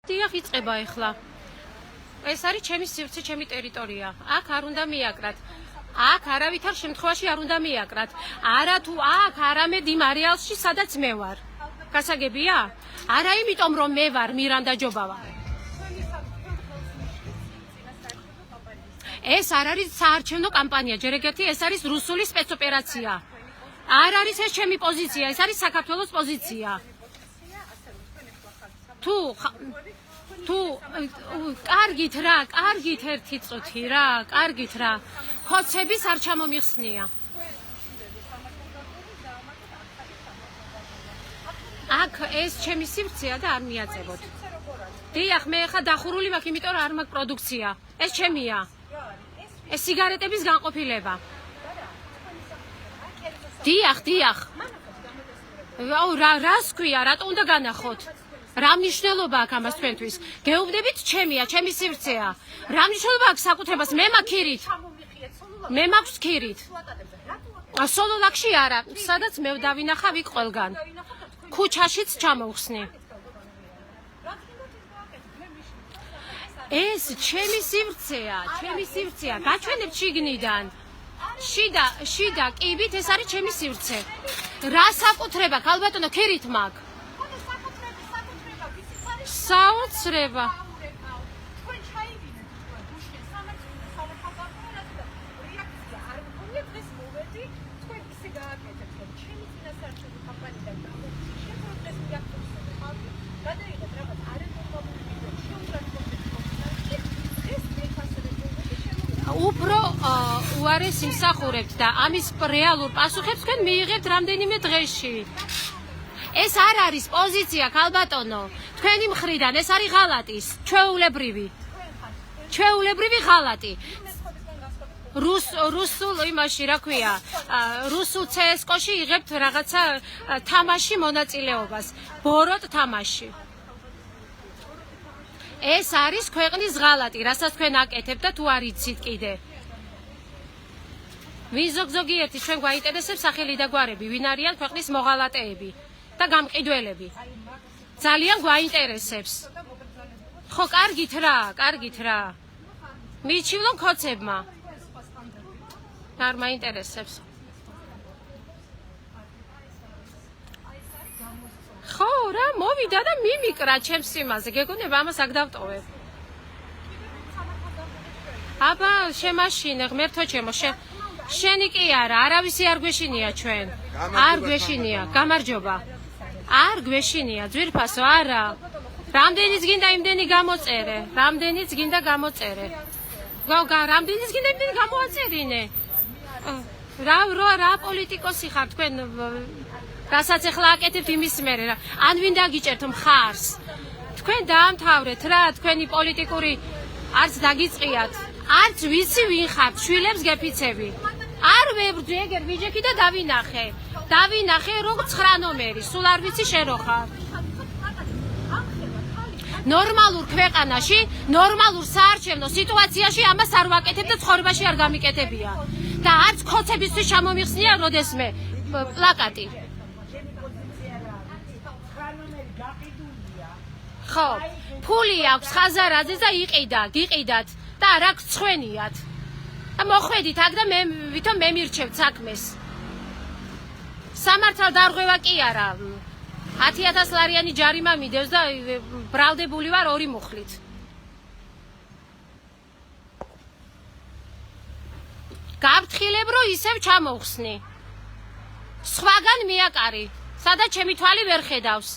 დიახ, იწყება ახლა. ეს არის ჩემი სივრცე, ჩემი ტერიტორია. აქ არ უნდა მიაკრათ. აქ არავითარ შემთხვევაში არ უნდა მიაკრათ. არა თუ აქ, არამედ იმ არეალში, სადაც მე ვარ. გასაგებია? არა იმიტომ, რომ მე ვარ მირანდა ჯობავა. ეს არ არის საარჩევნო კამპანია, ჯერ ეგეთი, ეს არის რუსული სპეცოპერაცია. არ არის ეს ჩემი პოზიცია, ეს არის საქართველოს პოზიცია. თუ კარგით რა, კარგით ერთი წუთი რა, კარგით რა. ხოცების არ ჩამომიხსნია. აქ ეს ჩემი სივრცეა და არ მიაწევოთ. დიახ, მე ხა დახურული მაქვს, იმიტომ რომ არ მაქვს პროდუქცია. ეს ჩემია. ეს სიგარეტების განყოფილება. დიახ. რას ქვია, რატო უნდა განახოთ? რა მნიშვნელობა აქვს ამას თქვენთვის? გეუბნებით ჩემია, ჩემი სივრცეა. რა მნიშვნელობა აქვს საკუთრებას? მე მაქვს მე მაქვს ქირით. სოლოლაკში არა, სადაც მე დავინახავ იქ ყველგან. ქუჩაშიც ჩამოვხსნი. ეს ჩემი სივრცეა, გაჩვენებთ შიგნიდან. შიდა კიბით ეს არის ჩემი სივრცე. რა საკუთრება, ქალბატონო, ქირით მაქვს. საოცრება. უფრო უარეს იმსახურებთ და ამის რეალურ პასუხებს თქვენ მიიღებთ რამდენიმე დღეში. ეს არ არის პოზიცია, ქალბატონო. თქვენი მხრიდან ეს არის ღალატის, ჩვეულებრივი ღალატი. რუსულ იმაში, რა ქვია, რუსულ CS:GO-ში იღებთ რაღაცა თამაში მონაწილეობას, ბოროტ თამაში. ეს არის ქვეყნის ღალატი, რასაც თქვენ აკეთებთ და თუ არ იცით კიდე. ვინ ზოგიერთი ჩვენ გვაინტერესებს სახელი და გვარები, ვინ არიან ქვეყნის მოღალატეები და გამყიდველები. ძალიან გვაინტერესებს. ხო, კარგით რა. მიჩივლონ ქოცებმა. არ მაინტერესებს. ხო, რა, მოვიდა და მიმიკრა ჩემს სიმაზე. გეგონება ამას აქ დავტოვებ. აბა, შემაშინე, ღმერთო ჩემო, შენი კი არა, არავისი არ გვეშინია ჩვენ. არ გვეშინია, გამარჯობა. არ გვეშინია, ძვირფასო, არა. რამდენიც გინდა იმდენი გამოწერე, რამდენიც გინდა იმდენი გამოაწერინე. რა პოლიტიკოსი ხარ თქვენ, რასაც ახლა აკეთებთ იმის მერე რა. ან ვინ დაგიჭერთ მხარს. თქვენ დაამთავრეთ რა, თქვენი პოლიტიკური არც დაგიწყიათ, არც ვიცი ვინ ხართ, შვილებს გეფიცები. არ ვებრძვი, ეგერ ვიჯექი და დავინახე რომ 9 ნომერი, სულ არ ვიცი შენ რო ხარ. ნორმალურ ქვეყანაში, ნორმალურ საარჩევნო სიტუაციაში ამას არ ვაკეთებ და ცხოვრებაში არ გამიკეთებია. და არც ქოცებისთვის ჩამომიხსნია როდესმე პლაკატი. ხო, ფული აქვს ხაზარაძეს და გიყიდათ და რა გცხვენიათ. მოხვედით აქ და ვითომ მე მირჩევთ საქმეს. სამართალ დარღვევა კი არა. 10,000 ლარიანი ჯარიმა მიდევს და ბრალდებული ვარ 2 მუხლით. გავთხილებ რომ ისევ ჩამოვხსნი. სხვაგან მიაკარი, სადაც ჩემი თვალი ვერ ხედავს.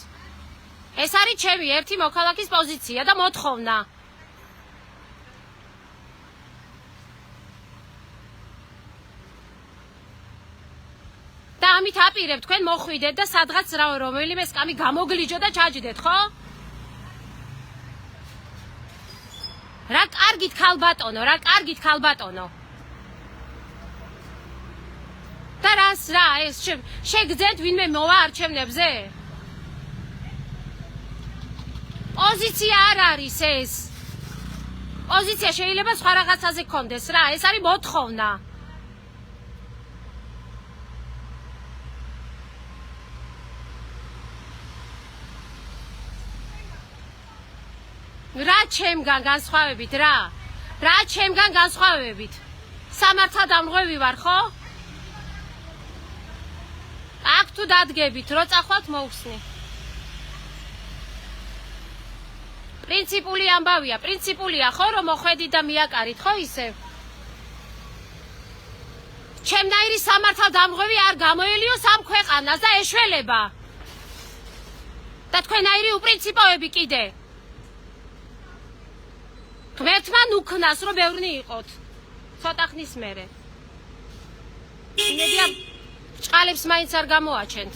ეს არის ჩემი ერთი მოქალაქის პოზიცია და მოთხოვნა. და ამით აპირებ თქვენ მოხვიდეთ და სადღაც რომელიმე სკამი გამოგლიჯო და ჩაჯდეთ, ხო? რა კარგით ქალბატონო. და რას რა ეს შეგძენთ ვინმე მოვა არჩევნებზე? პოზიცია არ არის ეს. პოზიცია შეიძლება სხვა რაღაცაზე გქონდეს რა, ეს არის მოთხოვნა. რა ჩემგან განსხვავებით რა ჩემგან განსხვავებით სამართალდამღები ვარ ხო აქ თუ დადგებით რო წახვალთ მოვხსნი პრინციპული ამბავია პრინციპულია ხო რომ მოხვედით და მიაკარით ხო ისე ჩემნაირი სამართალდამღები არ გამოელიოს ამ ქვეყანას და ეშველება და თქვენაირი უპრინციპოები კიდე ღმერთმა ნუქნას რომ ბევრნი იყოთ ცოტა ხნის მერე იმედია ჭყალებს მაინც არ გამოაჩენთ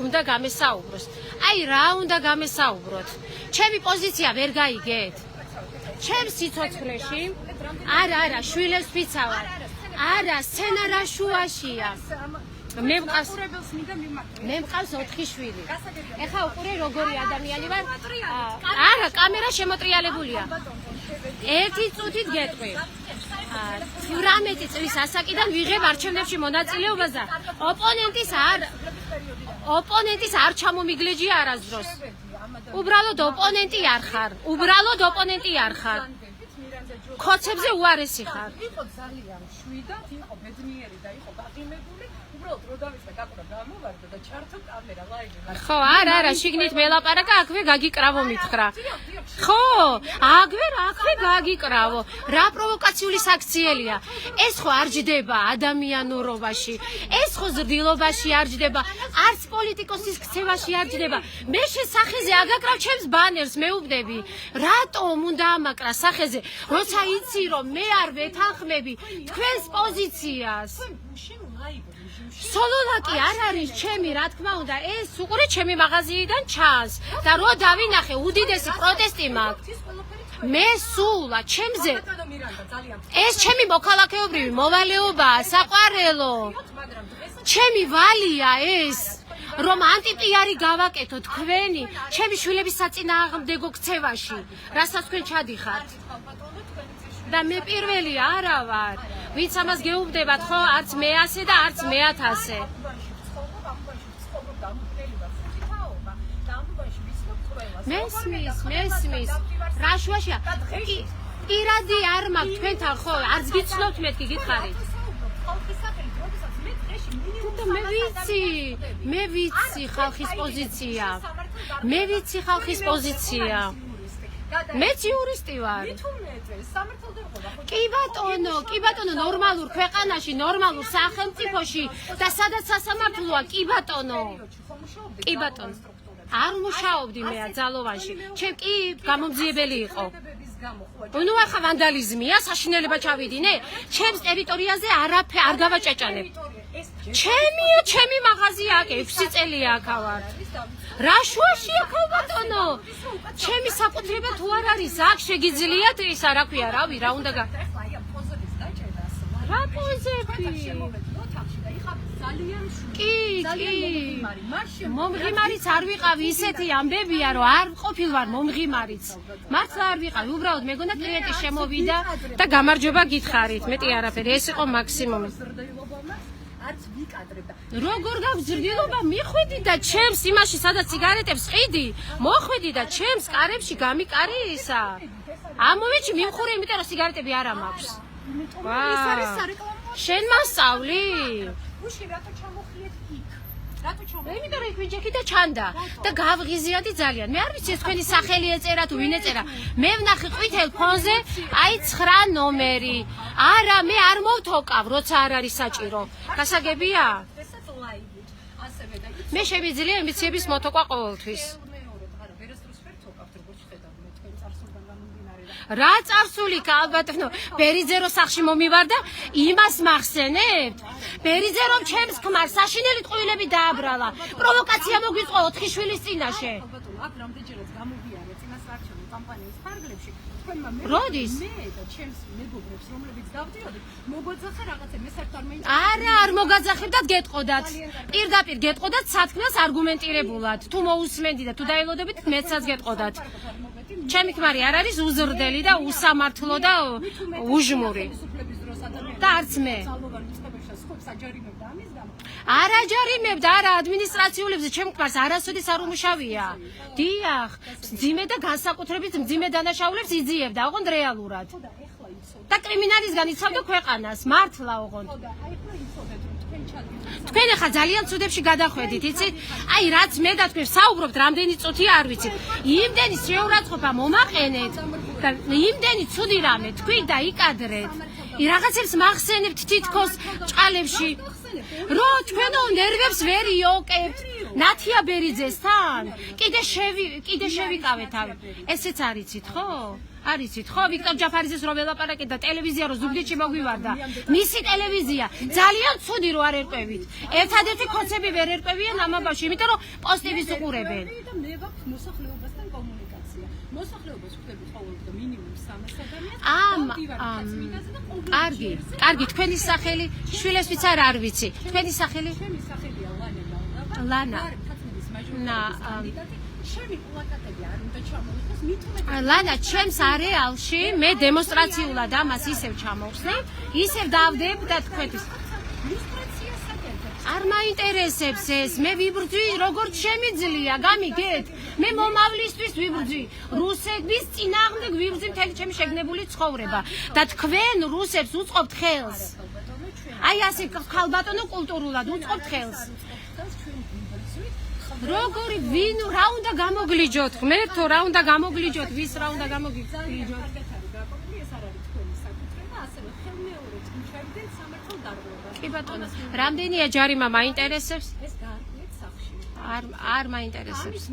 უნდა გამესაუბროს აი რა უნდა გამესაუბროთ ჩემი პოზიცია ვერ გაიგეთ ჩემს სიცოცხლეში არა შვილებს ვიცავარ არა სცენარა შუაშია მე მყავს 4 შვილი ეხა უყურე როგორი ადამიანი ვარ არა კამერა შემოტრიალებულია 1 წუთით გეტყვი 18 წლის ასაკიდან ვიღებ არჩევნებში მონაწილეობას და ოპონენტის არ ჩამომიგლეჯია არასდროს უბრალოდ ოპონენტი არ ხარ ხოცებზე უარესი ხარ იყო ძალიან შვიდად იყო ბედნიერი და იყო გაღიმებული უბრალოდ რო დავიწყე გაკვრა გამოვარდა და ჩართო კამერა ლაივი ხო არა შიგნით მელაპარაკა აქვე გაგიკრავო მითხრა ხო აქვე გაგიკრავო რა პროვოკაციული საქციელია ეს ხო არ ჯდება ადამიანურობაში ეს ხო ზრდილობაში არ ჯდება არც პოლიტიკოსის ქცევაში არ ჯდება მე შესახეზე აგაკრავ ჩემს ბანერს მეუბნები რატომ უნდა ამაკრა სახეზე როცა იცი რომ მე არ ვეთანხმები თქვენს პოზიციას სოლოლაკი არ არის ჩემი რა თქმა უნდა ეს უყურე ჩემი მაღაზიიდან ჩანს და რო დავინახე უდიდესი პროტესტი მაქვს მე სულა ჩემზე ეს ჩემი მოქალაქეობრივი მოვალეობაა საყვარელო ჩემი ვალია ეს რომ ანტიპიარი გავაკეთო თქვენი ჩემი შვილების საწინააღმდეგო ქცევაში რასაც თქვენ ჩადიხართ და მე პირველი არა ვარ ვინც ამას გეუბნებათ ხო არც მე ასე და არც მე 1000 მესმის რა შუაშია პირადი არ მაქვს თქვენთან ხო არც გიცნობთ მეთქი გითხარით მე ვიცი ხალხის პოზიცია მეც იურისტი ვარ კი ბატონო ნორმალურ ქვეყანაში ნორმალურ სახელმწიფოში და სადაც სასამართლოა კი ბატონო არ მუშაობდი მე აძალოვანში ჩემ კი გამომძიებელი იყო ნუ ახლა ვანდალიზმია საშინელება ჩავიდინე ჩემს ტერიტორიაზე არაფერ არ გავაჭაჭანებ ჩემი მაღაზია აქ 6 წელია აქ ვარ რა შუაშია ქალბატონო ჩემი საკუთრება თუ არ არის აქ შეგიძლიათ ისა რა ქვია რავი რა უნდა რა პოზები კი მომღიმარიც არ ვიყავი ისეთი ამბებია რომ არ ყოფილვარ მომღიმარიც მართლა არ ვიყავი უბრალოდ მეგონა კლიენტი შემოვიდა და გამარჯობა გითხარით მეტი არაფერი ეს იყო მაქსიმუმი არც ვიკადრებდა როგორ გავზრდილობა მიხვედი და ჩემს იმაში სადაც სიგარეტებს ყიდი მოხვედი და ჩემს კარებში გამიკარი ისა ამოვეჩი მიმხურე იმიტომ რომ სიგარეტები არ მაქვს შენ მასწავლი უში რატო ჩამოხიეთ იქ იმიტომ რომ იქ ვიჯექი და ჩანდა და გავღიზიანდი ძალიან მე არ ვიცი ეს თქვენი სახელი ეწერა თუ ვინ ეწერა მე ვნახე ყვითელ ფონზე აი 9 ნომერი არა მე არ მოვთოკავ როცა არ არის საჭირო გასაგებია მე შემიძლია ემბიციების მოთოკვა ყოველთვის რა წარსული ალბათნო ბერიძე რო სახში მომივარ და იმას მახსენებთ ბერიძე რომ ჩემს ქმარს საშინელი ტყუილები დააბრალა პროვოკაცია მოგვიწყო 4 შვილის წინაშე აქ რამდენჯერაც გამოვიარე წინასაარჩევნო კამპანიის ფარგლებში თქვენმა როდის მე და ჩემს მეგობრებს რომლებიც დავდიოდით მოგვაძახა რაღაცა მე საერთოდ არ მეინტერესებს არა არ მოგაძახებდათ გეტყოდათ პირდაპირ გეტყოდათ სათქმელს არგუმენტირებულად თუ მოусმენდი და თუ დაელოდებით მეცაც გეტყოდათ ჩემი ქმარი არ არის უზრდელი და უსამართლო და უჟმური და არც მე ხალხს აჯარიმებდა ამის გამო. არ აჯარიმებდა, არა, ადმინისტრაციულებზე ჩემ კვარს არასოდეს არ უმუშავია. დიახ, მძიმე და განსაკუთრებით მძიმე დანაშაულებს იძიებდა, ოღონდ რეალურად. და ეხლა იცოდეთ. და კრიმინალისგან იცავდა ქვეყანას, მართლა ოღონდ. და აი ეხლა იცოდეთ რომ თქვენ ჩადგეთ. თქვენ ახლა ძალიან ცუდებში გადახვედით, იცით? აი რაც მე და თქვენ საუბრობთ, რამდენი წუთი არ ვიცით. იმდენი შეურაცხყოფა მომაყენეთ და იმდენი ცუდი რამე თქვით და იკადრეთ. რაღაცებს მახსენებთ თითქოს ჭყალებში. რო თქვენო ნერვებს ვერ იოკებთ. ნათია ბერიძესთან? კიდე შევიკავეთ თავი. ესეც არიცით, ხო? არიცით, ხო? ვიქტორ ჯაფარიძეს რომ ველაპარაკეთ და ტელევიზია რო ზუგდიდში მოგვივარდა. მისი ტელევიზია ძალიან ცუდი რო არ ერკვევით. ერთადერთი ხოცები ვერ ერკვევიან ამ ამბავში, იმიტომ რომ პოსტივს უყურებენ. და მე ვაქვს მოსახლეობასთან კომუნიკაცია. მოსახლეობას ვხვდები ყოველდღე მინიმუმ 300 ადამიანს. კარგი, თქვენი სახელი, შვილესვიც არ ვიცი. თქვენი სახელი? ჩემი სახელია ლანა. ჩემი პლაკატები არ უნდა ჩამოიღოს, მithumetes ლანა, ჩემს არეალში მე დემონსტრაციულად ამას ისევ ჩამოვხსნი, ისევ დავდებ და თქვენთვის ლუსტრაციას აკეთებ. არ მაინტერესებს ეს, მე ვიბრძვი როგორც შემიძლია, გამიგეთ? მე მომავლისთვის ვიბრძვი, რუსების წინააღმდეგ ვიბრძვი მთელი ჩემი შეგნებული ცხოვრება და თქვენ რუსებს უწყობთ ხელს. აი ასე ხალბატონო კულტურულად უწყობთ ხელს. როგორი ვინ რა უნდა გამოგლიჯოთ? ღმერთო, რა უნდა გამოგლიჯოთ? ვის რა უნდა გამოგლიჯოთ? კი ბატონო, რამდენია ჯარიმა მაინტერესებს? ეს გაარკვიეთ სახში. არ მაინტერესებს.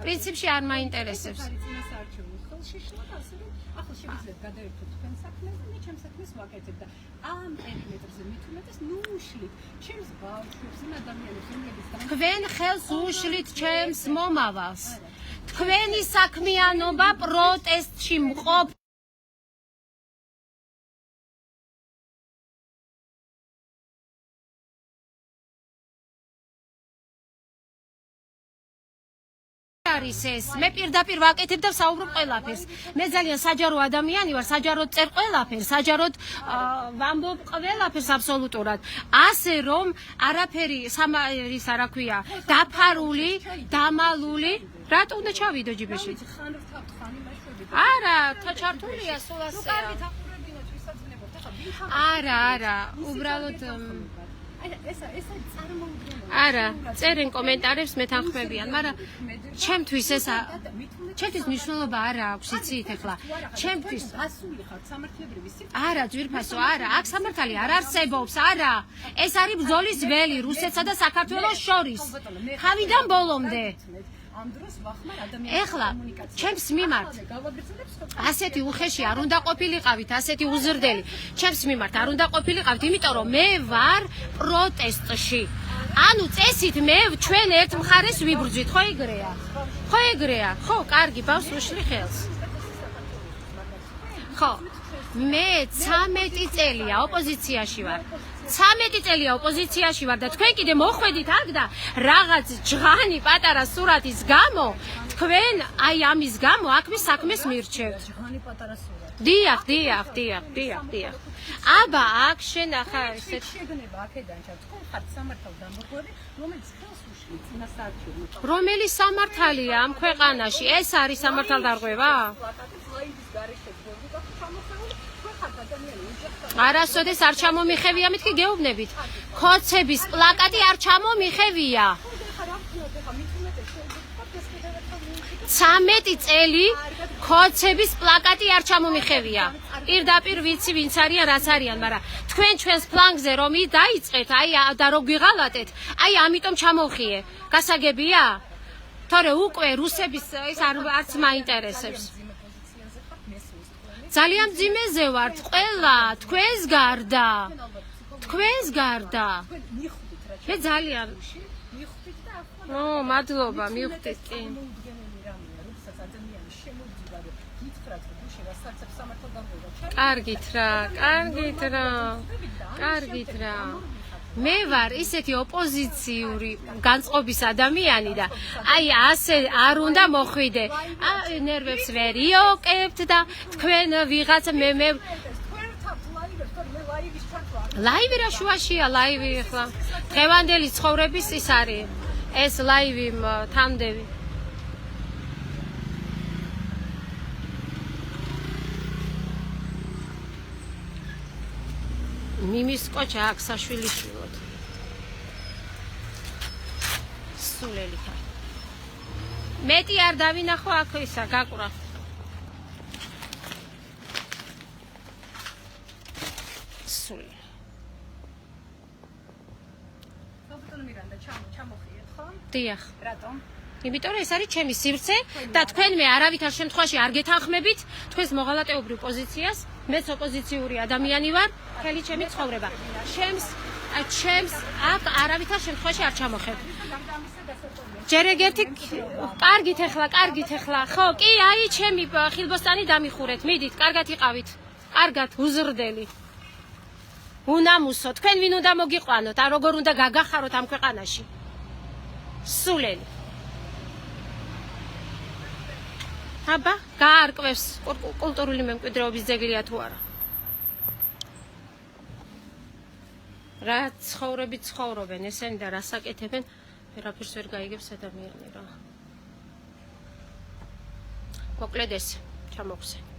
პრინციპში არ მაინტერესებს. ახლა შევიძლია გადაერთოთ თქვენ საქმეს და მე ჩემს საქმეს ვაკეთებ და ამ პერიმეტრზე მithumetes ნუ უშლით ჩემს ბავშვებს იმ ადამიანებს რომლებიც თქვენ ხელს უშლით ჩემს მომავალს. თქვენი საქმიანობა პროტესტში მყოფ არის ეს. მე პირდაპირ ვაკეთებ და ვსაუბრობ ყველაფერს. მე ძალიან საჯარო ადამიანი ვარ, საჯაროდ წერ ყველაფერს, საჯაროდ ვამბობ ყველაფერს აბსოლუტურად. ასე რომ არაფერი სამარის არა ქვია, დაფარული, დამალული, რატო უნდა ჩავიდო ჯიბეში? არა, ჩართულია სულ ასეა. არა, უბრალოდ არა, წერენ კომენტარებს მე თანხმებიან, მაგრამ ჩემთვის ეს ჩემთვის მნიშვნელობა არ აქვს, იცით ახლა. ჩემთვის არა, ძვირფასო, არა, აქ სამართალი არ არსებობს, არა. ეს არის ბრძოლის ველი რუსეთსა და საქართველოს შორის. თავიდან ბოლომდე. ეხლა ჩემს მიმართ ასეთი უხეში არ უნდა ყოფილიყავით, ასეთი უზრდელი. ჩემს მიმართ არ უნდა ყოფილიყავით, იმიტომ რომ მე ვარ პროტესტში. ანუ წესით მე ჩვენ ერთ მხარეს ვიბრძვით, ხო ეგრეა? ხო ეგრეა? ხო, კარგი, ბავშვს უშლი ხელს. ხო, მე 13 წელია ოპოზიციაში ვარ. 13 წელია ოპოზიციაში ვარ და თქვენ კიდე მოხვედით აქ და რაღაც ჯღანი პატარა სურათის გამო თქვენ აი ამის გამო აქ მე საქმეს მირჩევთ. ჯღანი პატარა სურათი. დიახ. აბა აქ შენახა ესეთ შეგნება აქედან ჩა თქვენ ხართ სამართალ დამბოხური, რომელიც ხელს უშლით წინასაარჩევნო. რომელი სამართალია ამ ქვეყანაში? ეს არის სამართალდარღვევა? არასოდეს არ ჩამომიხევია, მეთქი გეუბნებით. ხოცების პლაკატი არ ჩამომიხევია. 13 წელი ხოცების პლაკატი არ ჩამომიხევია. პირდაპირ ვიცი ვინც არიან, რაც არიან, მაგრამ თქვენ ჩვენს ფლანგზე რომ დაიწყეთ, აი და რომ გვიღალატეთ, აი ამიტომ ჩამოხიე. გასაგებია? თორე უკვე რუსების ეს არც მაინტერესებს. ძალიან მძიმეზე ვართ ყველა, თქვენს გარდა. მე ძალიან მადლობა, მივხვდით კი. კარგით რა. მე ვარ ისეთი ოპოზიციური განწყობის ადამიანი და აი ასე არ უნდა მოხვიდე. ნერვებს ვერ იოკებთ და თქვენ ვიღაც მე ლაივი რა შუაშია, ლაივი ახლა. დღევანდელი ცხოვრების ის არის. ეს ლაივი თამდევი. მიმის კოჩა აქ საშვილიშვილოდ. სულელი ხარ. მეტი არ დავინახო აქ ისა გაკვრა. სული. ბატონო მირანდა, ჩამოხიეთ, ხო? დიახ. რატომ? იმიტომ რომ ეს არის ჩემი სივრცე და თქვენ მე არავითარ შემთხვევაში არ გეთანხმებით თქვენს მოღალატეობრივ პოზიციას. მეც ოპოზიციური ადამიანი ვარ, მთელი ჩემი ცხოვრება. ჩემს აქ არავითარ შემთხვევაში არ ჩამოხებ. ჯერ ეგეთი კარგით ახლა, ხო, კი, აი ჩემი ხილბოსტანი დამიხურეთ. მიდით, კარგად იყავით. კარგად, უზრდელი. უნამუსო, თქვენ ვინ უნდა მოგიყვანოთ, ან როგორ უნდა გაგახაროთ ამ ქვეყანაში. სულელი. აბა, გაარკვევს კულტურული მემკვიდრეობის ძეგლია თუ არა. რა ცხოვრებით ცხოვრობენ ესენი და რას აკეთებენ, ვერაფერს ვერ გაიგებს ადამიანი რა. მოკლედ ეს, ჩამოხსენ.